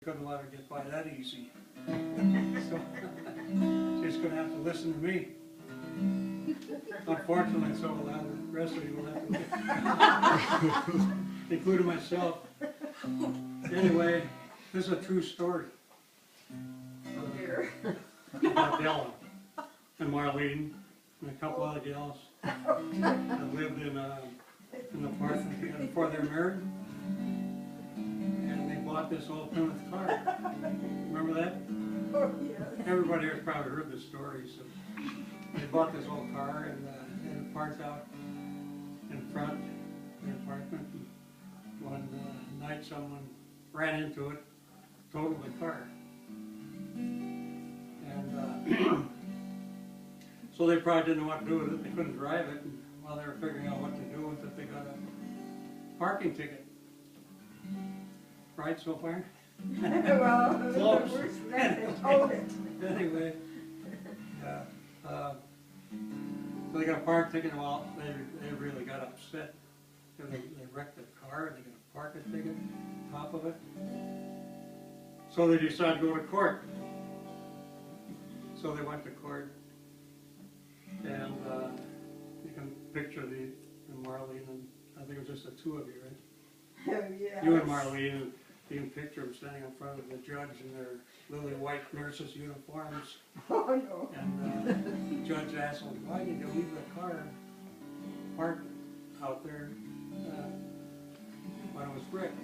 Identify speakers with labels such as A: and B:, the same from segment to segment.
A: couldn't let her get by that easy. So she's going to have to listen to me. Unfortunately, so will the rest of you will have to, including myself. Anyway, this is a true story.
B: Oh dear.
A: About Della and Marlene and a couple other gals that lived in an apartment together before they were married. And they bought this old Plymouth car. Remember that?
B: Oh yes.
A: Everybody here's probably heard this story. So they bought this old car and it parked out in front of their apartment. And one night someone ran into it, totaled the car. And so they probably didn't know what to do with it. They couldn't drive it. And while they were figuring out what to do with it, they got a parking ticket. Right so far?
B: Well, it was
A: Close.
B: the worst that they told it.
A: Anyway, yeah. So they got a parking ticket. Well, they really got upset. They wrecked their car. They got a parking ticket on top of it. So they decided to go to court. So they went to court. And you can picture the Marlene and I think it was just the two of you, right?
B: Oh, yes.
A: You and Marlene, you can picture them standing in front of the judge in their lily white nurses' uniforms.
B: Oh no.
A: And the judge asked them, why did you leave the car parked out there when it was wrecked?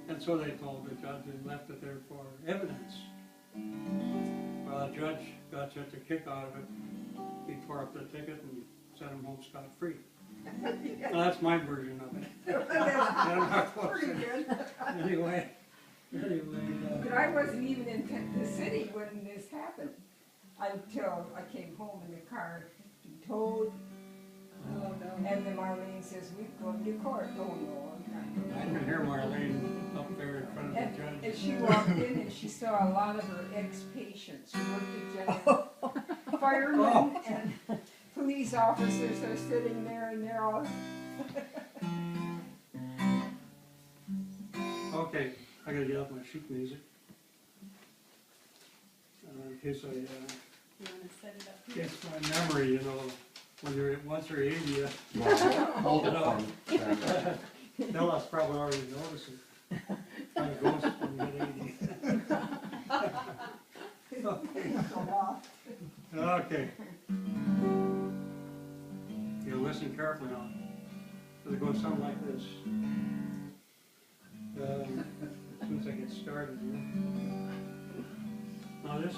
A: And so they told the judge they left it there for evidence. Well, the judge got such a kick out of it, he tore up the ticket and sent him home scot-free.
B: Yeah.
A: Well, that's my version of it.
B: That's pretty good.
A: Anyway,
B: But I wasn't even in the city when this happened until I came home in the car, towed.
C: Oh, no.
B: And then Marlene says, "We go to court." Oh no, I'm not going.
A: I can hear Marlene up there in front of the
B: And
A: judge.
B: she walked in and she saw a lot of her ex-patients who worked at jail. Firemen and police officers are sitting there and they're all...
A: Okay, I gotta get out my sheet music. In case
C: You want to set it up here?
A: it's my memory, you know, when you're once you're 80,
D: Hold it for me.
A: Della's probably already noticed it. Kind of goes when you get 80. Okay. You listen carefully now. Because it goes something like this. As soon as I get started here. Now this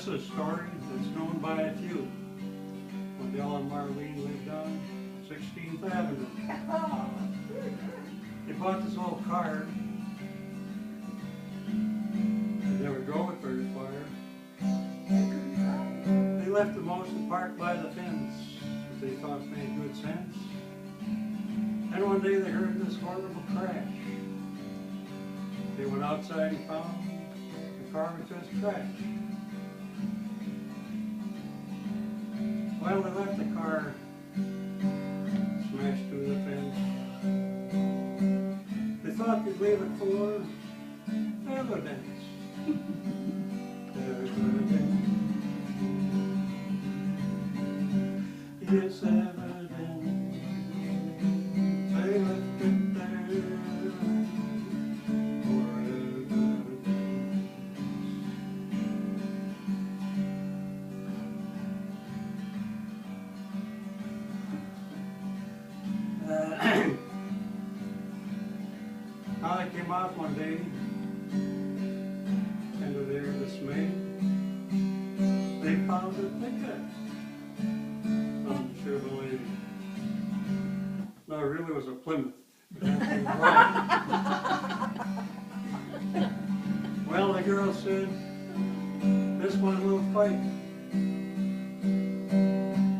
A: is a story that's known by a few. When Della and Marlene lived on 16th Avenue. They bought this old car. They never drove it very far. They left the most parked by the fence, which they thought made good sense. And one day they heard this horrible crash. They went outside and found the car was just trash. Well, they left the car smashed through the fence. They thought they'd leave it for evidence. Yes, evidence. They left it there for evidence. How they came out one day, and to their dismay, they found a ticket on the Chevrolet. No, it really was a Plymouth. Well, the girl said, this one will fight.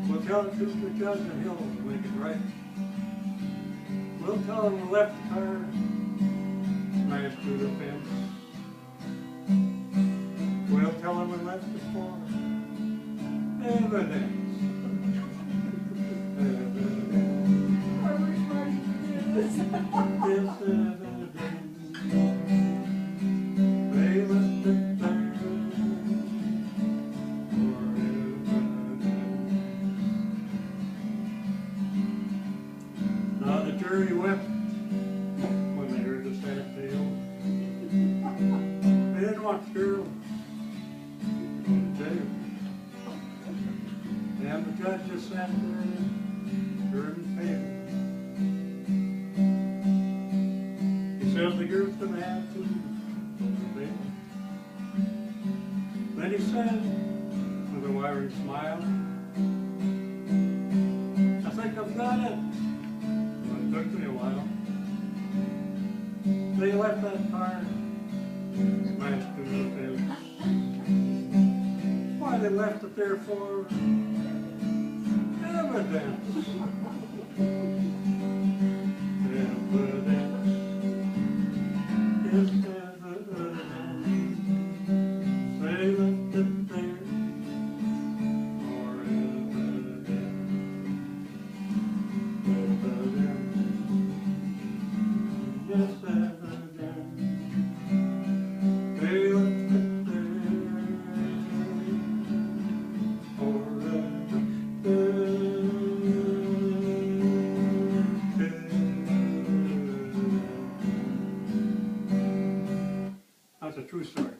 A: We'll tell it to the judge and he'll make it right. We'll tell him we left the car smashed through the fence. We'll tell him we left it for evidence.
B: I wish Marty could do this.
A: This evidence. wants girl, go to jail. And the judge just sat there and turned the table. He says the girl's gonna have to go to jail. Then he said, with a wiry smile, I think I've got it. Well, it took me a while. They left that car smashed to the tail. Why they left it there for? Evidence. Evidence. It's evidence. They left it there for evidence. Evidence. Yes, evidence. They left it there for evidence. That's a true story.